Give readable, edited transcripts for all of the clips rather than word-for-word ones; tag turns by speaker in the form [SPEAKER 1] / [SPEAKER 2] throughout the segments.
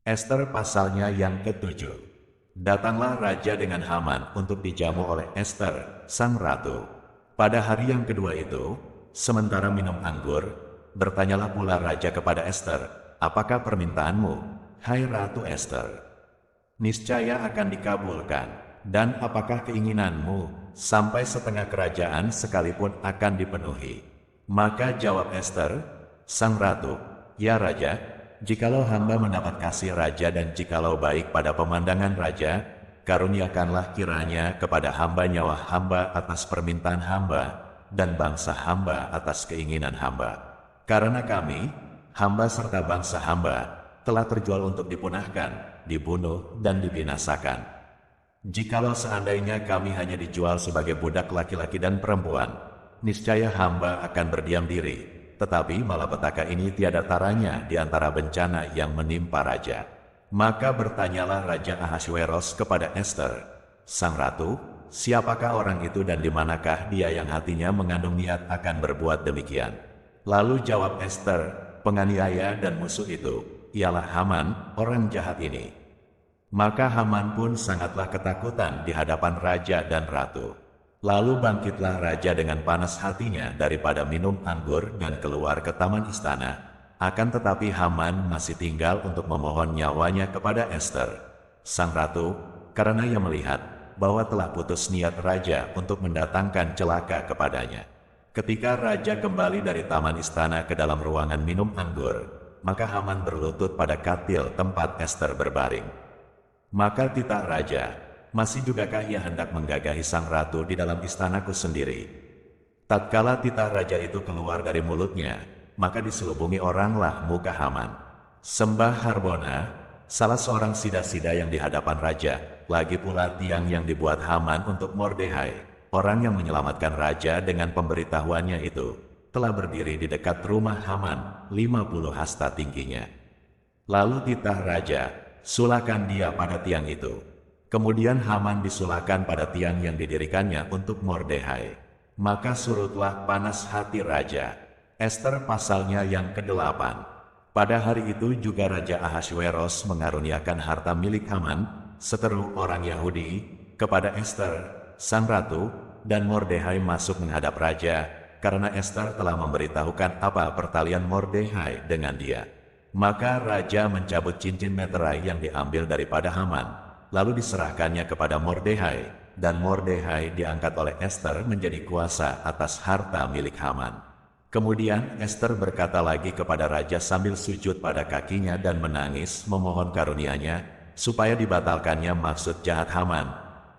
[SPEAKER 1] Ester pasalnya yang ke-7. Datanglah raja dengan Haman untuk dijamu oleh Ester, sang ratu. Pada hari yang kedua itu, sementara minum anggur, bertanyalah pula raja kepada Ester, "Apakah permintaanmu, hai Ratu Ester? Niscaya akan dikabulkan. Dan apakah keinginanmu, sampai setengah kerajaan sekalipun akan dipenuhi?" Maka jawab Ester, sang ratu, "Ya raja, jikalau hamba mendapat kasih raja dan jikalau baik pada pemandangan raja, karuniakanlah kiranya kepada hamba nyawa hamba atas permintaan hamba, dan bangsa hamba atas keinginan hamba. Karena kami, hamba serta bangsa hamba, telah terjual untuk dipunahkan, dibunuh, dan dibinasakan. Jikalau seandainya kami hanya dijual sebagai budak laki-laki dan perempuan, niscaya hamba akan berdiam diri. Tetapi malapetaka ini tiada taranya di antara bencana yang menimpa raja." Maka bertanyalah Raja Ahasweros kepada Ester, sang ratu, "Siapakah orang itu dan di manakah dia yang hatinya mengandung niat akan berbuat demikian?" Lalu jawab Ester, "Penganiaya dan musuh itu, ialah Haman, orang jahat ini." Maka Haman pun sangatlah ketakutan di hadapan raja dan ratu. Lalu bangkitlah raja dengan panas hatinya daripada minum anggur dan keluar ke taman istana. Akan tetapi Haman masih tinggal untuk memohon nyawanya kepada Ester, sang ratu, karena ia melihat bahwa telah putus niat raja untuk mendatangkan celaka kepadanya. Ketika raja kembali dari taman istana ke dalam ruangan minum anggur, maka Haman berlutut pada katil tempat Ester berbaring. Maka titah raja, "Masih jugakah ia hendak menggagahi sang ratu di dalam istanaku sendiri?" Tatkala titah raja itu keluar dari mulutnya, maka diselubungi oranglah muka Haman. Sembah Harbona, salah seorang sida-sida yang di hadapan raja, lagi pula tiang yang dibuat Haman untuk Mordehai, orang yang menyelamatkan raja dengan pemberitahuannya itu, telah berdiri di dekat rumah Haman, 50 hasta tingginya. Lalu titah raja, "Sulakan dia pada tiang itu." Kemudian Haman disulahkan pada tiang yang didirikannya untuk Mordehai. Maka surutlah panas hati raja. Ester pasalnya yang ke-8. Pada hari itu juga Raja Ahasweros mengaruniakan harta milik Haman, seteru orang Yahudi, kepada Ester, sang ratu, dan Mordehai masuk menghadap raja, karena Ester telah memberitahukan apa pertalian Mordehai dengan dia. Maka raja mencabut cincin meterai yang diambil daripada Haman, lalu diserahkannya kepada Mordehai, dan Mordehai diangkat oleh Ester menjadi kuasa atas harta milik Haman. Kemudian Ester berkata lagi kepada raja sambil sujud pada kakinya dan menangis memohon karunia-Nya, supaya dibatalkannya maksud jahat Haman,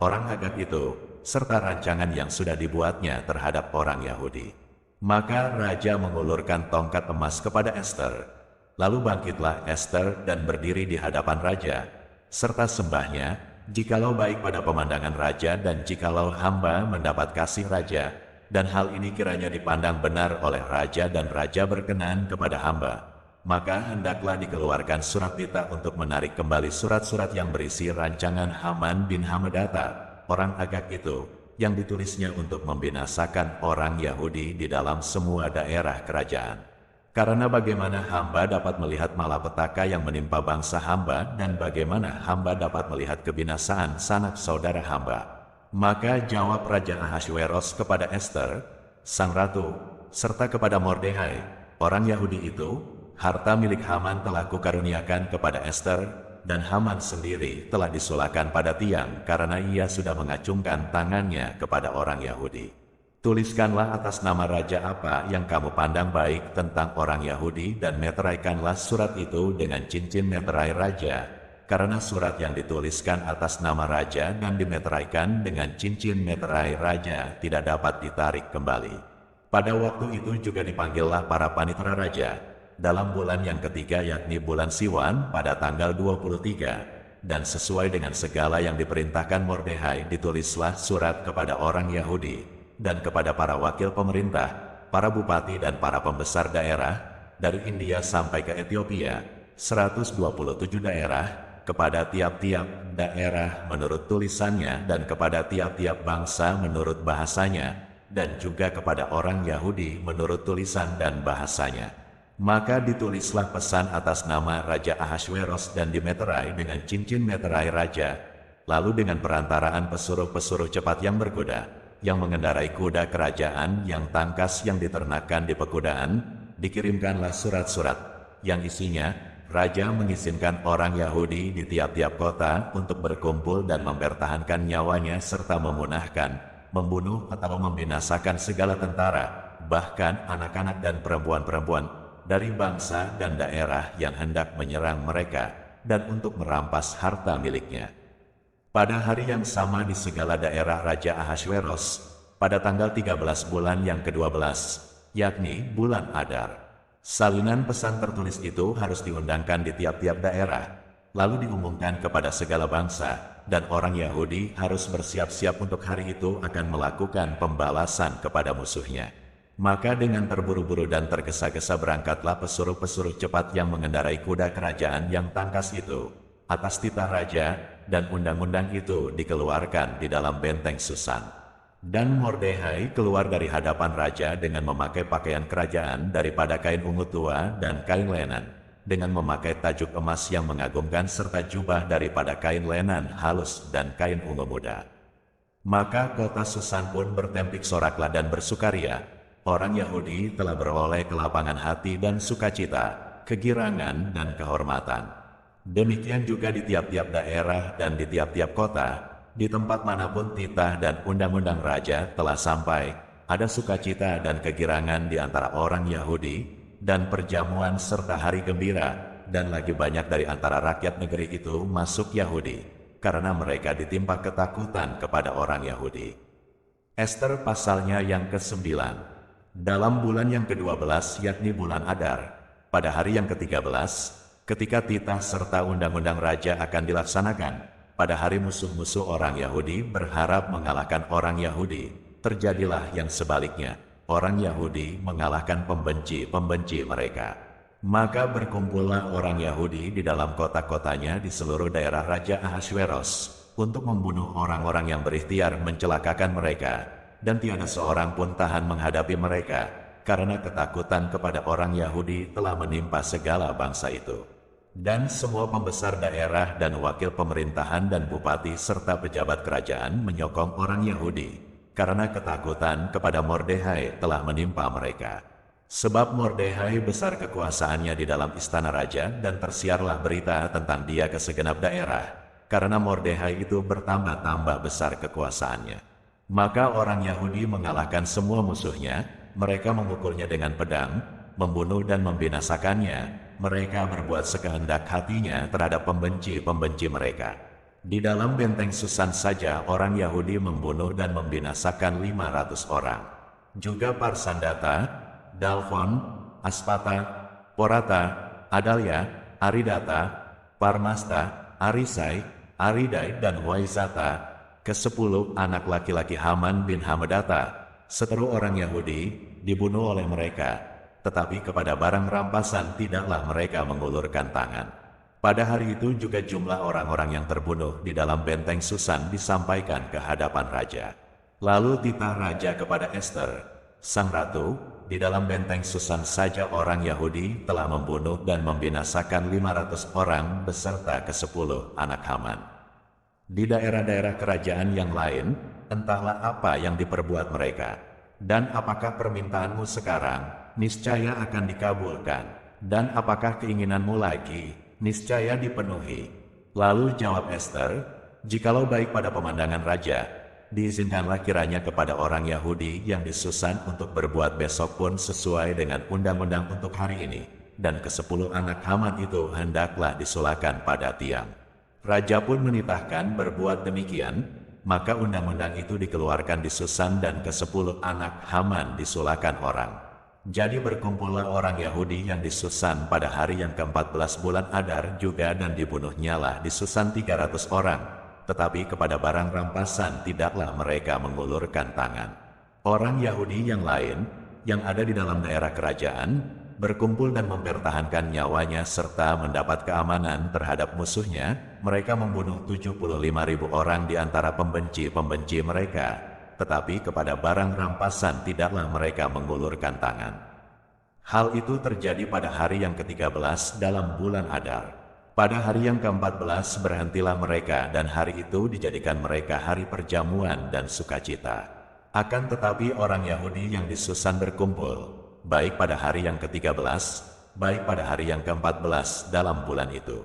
[SPEAKER 1] orang Agag itu, serta rancangan yang sudah dibuatnya terhadap orang Yahudi. Maka raja mengulurkan tongkat emas kepada Ester. Lalu bangkitlah Ester dan berdiri di hadapan raja, serta sembahnya, "Jikalau baik pada pemandangan raja dan jikalau hamba mendapat kasih raja, dan hal ini kiranya dipandang benar oleh raja dan raja berkenan kepada hamba, maka hendaklah dikeluarkan surat titah untuk menarik kembali surat-surat yang berisi rancangan Haman bin Hammedata, orang Agag itu, yang ditulisnya untuk membinasakan orang Yahudi di dalam semua daerah kerajaan. Karena bagaimana hamba dapat melihat malapetaka yang menimpa bangsa hamba dan bagaimana hamba dapat melihat kebinasaan sanak saudara hamba." Maka jawab Raja Ahasweros kepada Ester, sang ratu, serta kepada Mordehai, orang Yahudi itu, "Harta milik Haman telah kukaruniakan kepada Ester, dan Haman sendiri telah disulahkan pada tiang karena ia sudah mengacungkan tangannya kepada orang Yahudi. Tuliskanlah atas nama raja apa yang kamu pandang baik tentang orang Yahudi dan meteraikanlah surat itu dengan cincin meterai raja, karena surat yang dituliskan atas nama raja dan dimeteraikan dengan cincin meterai raja tidak dapat ditarik kembali." Pada waktu itu juga dipanggillah para panitera raja, dalam bulan yang ketiga yakni bulan Siwan pada tanggal 23, dan sesuai dengan segala yang diperintahkan Mordehai ditulislah surat kepada orang Yahudi, dan kepada para wakil pemerintah, para bupati dan para pembesar daerah, dari India sampai ke Ethiopia, 127 daerah, kepada tiap-tiap daerah menurut tulisannya dan kepada tiap-tiap bangsa menurut bahasanya, dan juga kepada orang Yahudi menurut tulisan dan bahasanya. Maka ditulislah pesan atas nama Raja Ahasveros dan dimeterai dengan cincin meterai raja. Lalu dengan perantaraan pesuruh-pesuruh cepat yang berkuda, yang mengendarai kuda kerajaan yang tangkas yang diternakan di pekudaan, dikirimkanlah surat-surat yang isinya, Raja mengizinkan orang Yahudi di tiap-tiap kota untuk berkumpul dan mempertahankan nyawanya serta memunahkan, membunuh atau membinasakan segala tentara, bahkan anak-anak dan perempuan-perempuan, dari bangsa dan daerah yang hendak menyerang mereka, dan untuk merampas harta miliknya. Pada hari yang sama di segala daerah Raja Ahasveros, pada tanggal 13 bulan yang ke-12, yakni bulan Adar, salinan pesan tertulis itu harus diundangkan di tiap-tiap daerah, lalu diumumkan kepada segala bangsa, dan orang Yahudi harus bersiap-siap untuk hari itu akan melakukan pembalasan kepada musuhnya. Maka dengan terburu-buru dan tergesa-gesa berangkatlah pesuruh-pesuruh cepat yang mengendarai kuda kerajaan yang tangkas itu, atas titah raja, dan undang-undang itu dikeluarkan di dalam benteng Susan. Dan Mordehai keluar dari hadapan raja dengan memakai pakaian kerajaan daripada kain ungu tua dan kain lenan, dengan memakai tajuk emas yang mengagumkan serta jubah daripada kain lenan halus dan kain ungu muda. Maka kota Susan pun bertempik soraklah dan bersukaria. Orang Yahudi telah beroleh kelapangan hati dan sukacita, kegirangan dan kehormatan. Demikian juga di tiap-tiap daerah dan di tiap-tiap kota, di tempat manapun titah dan undang-undang raja telah sampai, ada sukacita dan kegirangan di antara orang Yahudi, dan perjamuan serta hari gembira, dan lagi banyak dari antara rakyat negeri itu masuk Yahudi, karena mereka ditimpa ketakutan kepada orang Yahudi. Ester pasalnya yang ke-9. Dalam bulan yang ke-12 yakni bulan Adar, pada hari yang ke-13, ketika titah serta undang-undang raja akan dilaksanakan, pada hari musuh-musuh orang Yahudi berharap mengalahkan orang Yahudi, terjadilah yang sebaliknya, orang Yahudi mengalahkan pembenci-pembenci mereka. Maka berkumpullah orang Yahudi di dalam kota-kotanya di seluruh daerah Raja Ahasveros, untuk membunuh orang-orang yang berikhtiar mencelakakan mereka, dan tiada seorang pun tahan menghadapi mereka, karena ketakutan kepada orang Yahudi telah menimpa segala bangsa itu. Dan semua pembesar daerah dan wakil pemerintahan dan bupati serta pejabat kerajaan menyokong orang Yahudi, karena ketakutan kepada Mordehai telah menimpa mereka. Sebab Mordehai besar kekuasaannya di dalam istana raja dan tersiarlah berita tentang dia ke segenap daerah, karena Mordehai itu bertambah-tambah besar kekuasaannya. Maka orang Yahudi mengalahkan semua musuhnya, mereka memukulnya dengan pedang, membunuh dan membinasakannya, mereka berbuat sekehendak hatinya terhadap pembenci-pembenci mereka. Di dalam benteng Susan saja orang Yahudi membunuh dan membinasakan 500 orang. Juga Parsandata, Dalfon, Aspata, Porata, Adalia, Aridata, Parmasta, Arisai, Aridai dan Waizata, ke-10 anak laki-laki Haman bin Hamedata, seteru orang Yahudi, dibunuh oleh mereka, tetapi kepada barang rampasan tidaklah mereka mengulurkan tangan. Pada hari itu juga jumlah orang-orang yang terbunuh di dalam benteng Susan disampaikan ke hadapan raja. Lalu titah raja kepada Ester, sang ratu, di dalam benteng Susan saja orang Yahudi telah membunuh dan membinasakan 500 orang beserta ke-10 anak Haman. Di daerah-daerah kerajaan yang lain, entahlah apa yang diperbuat mereka, dan apakah permintaanmu sekarang, niscaya akan dikabulkan, dan apakah keinginanmu lagi, niscaya dipenuhi. Lalu jawab Ester, jikalau baik pada pemandangan raja, diizinkanlah kiranya kepada orang Yahudi yang di Susan untuk berbuat besok pun sesuai dengan undang-undang untuk hari ini, dan ke-10 anak Haman itu hendaklah disulakan pada tiang. Raja pun menitahkan berbuat demikian, maka undang-undang itu dikeluarkan di Susan dan ke-10 anak Haman disulakan orang. Jadi berkumpullah orang Yahudi yang di Susan pada hari yang ke-14 bulan Adar juga dan dibunuhnyalah di Susan 300 orang, tetapi kepada barang rampasan tidaklah mereka mengulurkan tangan. Orang Yahudi yang lain, yang ada di dalam daerah kerajaan, berkumpul dan mempertahankan nyawanya serta mendapat keamanan terhadap musuhnya, mereka membunuh 75.000 orang di antara pembenci-pembenci mereka, tetapi kepada barang rampasan tidaklah mereka mengulurkan tangan. Hal itu terjadi pada hari yang ke-13 dalam bulan Adar. Pada hari yang ke-14 berhentilah mereka dan hari itu dijadikan mereka hari perjamuan dan sukacita. Akan tetapi orang Yahudi yang di Susan berkumpul, baik pada hari yang ke-13, baik pada hari yang ke-14 dalam bulan itu.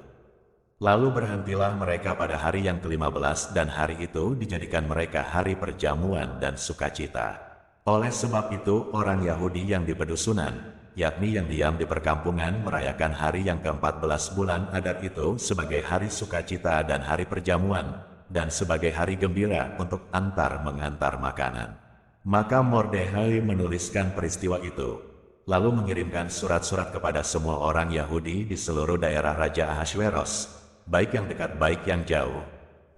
[SPEAKER 1] Lalu berhentilah mereka pada hari yang ke-15 dan hari itu dijadikan mereka hari perjamuan dan sukacita. Oleh sebab itu orang Yahudi yang di pedusunan, yakni yang diam di perkampungan merayakan hari yang ke-14 bulan Adar itu sebagai hari sukacita dan hari perjamuan, dan sebagai hari gembira untuk antar-mengantar makanan. Maka Mordekhai menuliskan peristiwa itu, lalu mengirimkan surat-surat kepada semua orang Yahudi di seluruh daerah Raja Ahasveros, baik yang dekat baik yang jauh,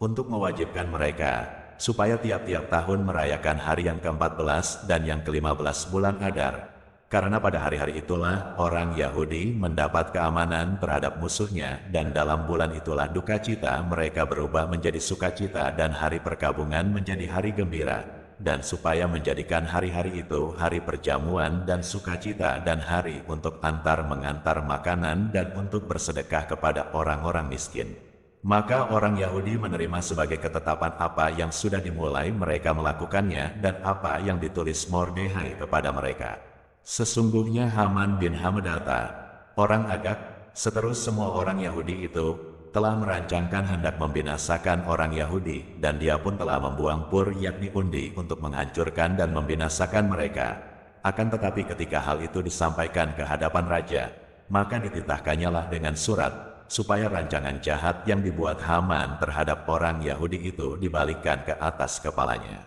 [SPEAKER 1] untuk mewajibkan mereka, supaya tiap-tiap tahun merayakan hari yang ke-14 dan yang ke-15 bulan Adar. Karena pada hari-hari itulah orang Yahudi mendapat keamanan terhadap musuhnya, dan dalam bulan itulah duka cita mereka berubah menjadi sukacita dan hari perkabungan menjadi hari gembira, dan supaya menjadikan hari-hari itu hari perjamuan dan sukacita dan hari untuk antar-mengantar makanan dan untuk bersedekah kepada orang-orang miskin. Maka orang Yahudi menerima sebagai ketetapan apa yang sudah dimulai mereka melakukannya dan apa yang ditulis Mordekhai kepada mereka. Sesungguhnya Haman bin Hammedata, orang Agag, seterus semua orang Yahudi itu, telah merancangkan hendak membinasakan orang Yahudi, dan dia pun telah membuang Pur yakni undi untuk menghancurkan dan membinasakan mereka. Akan tetapi ketika hal itu disampaikan ke hadapan raja, maka dititahkannyalah dengan surat, supaya rancangan jahat yang dibuat Haman terhadap orang Yahudi itu dibalikkan ke atas kepalanya.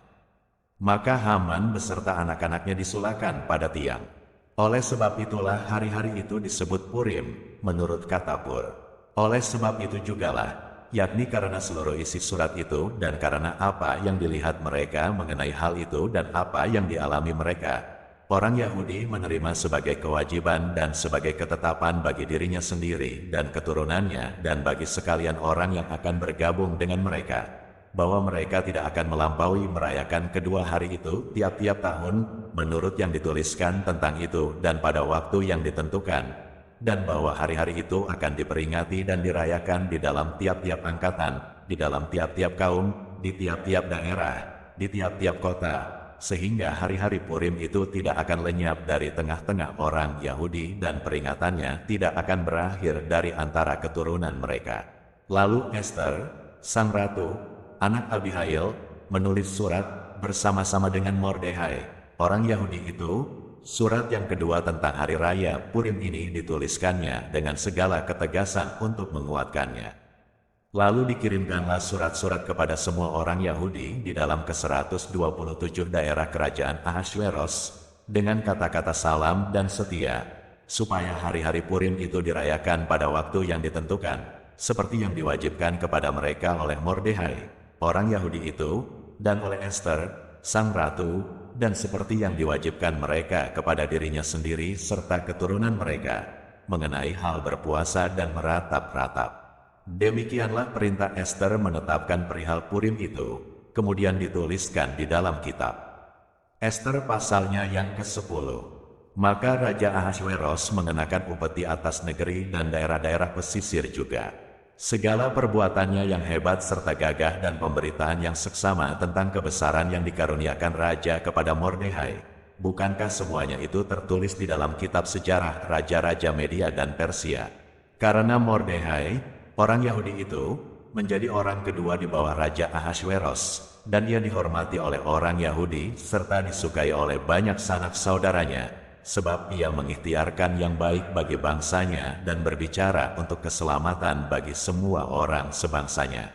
[SPEAKER 1] Maka Haman beserta anak-anaknya disulahkan pada tiang. Oleh sebab itulah hari-hari itu disebut Purim, menurut kata Pur. Oleh sebab itu jugalah, yakni karena seluruh isi surat itu dan karena apa yang dilihat mereka mengenai hal itu dan apa yang dialami mereka, orang Yahudi menerima sebagai kewajiban dan sebagai ketetapan bagi dirinya sendiri dan keturunannya dan bagi sekalian orang yang akan bergabung dengan mereka, bahwa mereka tidak akan melampaui merayakan kedua hari itu tiap-tiap tahun menurut yang dituliskan tentang itu dan pada waktu yang ditentukan, dan bahwa hari-hari itu akan diperingati dan dirayakan di dalam tiap-tiap angkatan, di dalam tiap-tiap kaum, di tiap-tiap daerah, di tiap-tiap kota, sehingga hari-hari Purim itu tidak akan lenyap dari tengah-tengah orang Yahudi dan peringatannya tidak akan berakhir dari antara keturunan mereka. Lalu Ester, sang ratu, anak Abihail, menulis surat bersama-sama dengan Mordekhai, orang Yahudi itu. Surat yang kedua tentang hari raya Purim ini dituliskannya dengan segala ketegasan untuk menguatkannya. Lalu dikirimkanlah surat-surat kepada semua orang Yahudi di dalam ke-127 daerah kerajaan Ahasveros dengan kata-kata salam dan setia, supaya hari-hari Purim itu dirayakan pada waktu yang ditentukan, seperti yang diwajibkan kepada mereka oleh Mordekhai, orang Yahudi itu, dan oleh Ester, sang ratu, dan seperti yang diwajibkan mereka kepada dirinya sendiri serta keturunan mereka, mengenai hal berpuasa dan meratap-ratap. Demikianlah perintah Ester menetapkan perihal Purim itu, kemudian dituliskan di dalam kitab. Ester pasalnya yang ke-10. Maka Raja Ahasveros mengenakan upeti atas negeri dan daerah-daerah pesisir juga. Segala perbuatannya yang hebat serta gagah dan pemberitaan yang seksama tentang kebesaran yang dikaruniakan Raja kepada Mordekhai, bukankah semuanya itu tertulis di dalam kitab sejarah Raja-Raja Media dan Persia? Karena Mordekhai, orang Yahudi itu, menjadi orang kedua di bawah Raja Ahasveros, dan ia dihormati oleh orang Yahudi serta disukai oleh banyak sanak saudaranya, sebab ia mengikhtiarkan yang baik bagi bangsanya dan berbicara untuk keselamatan bagi semua orang sebangsanya.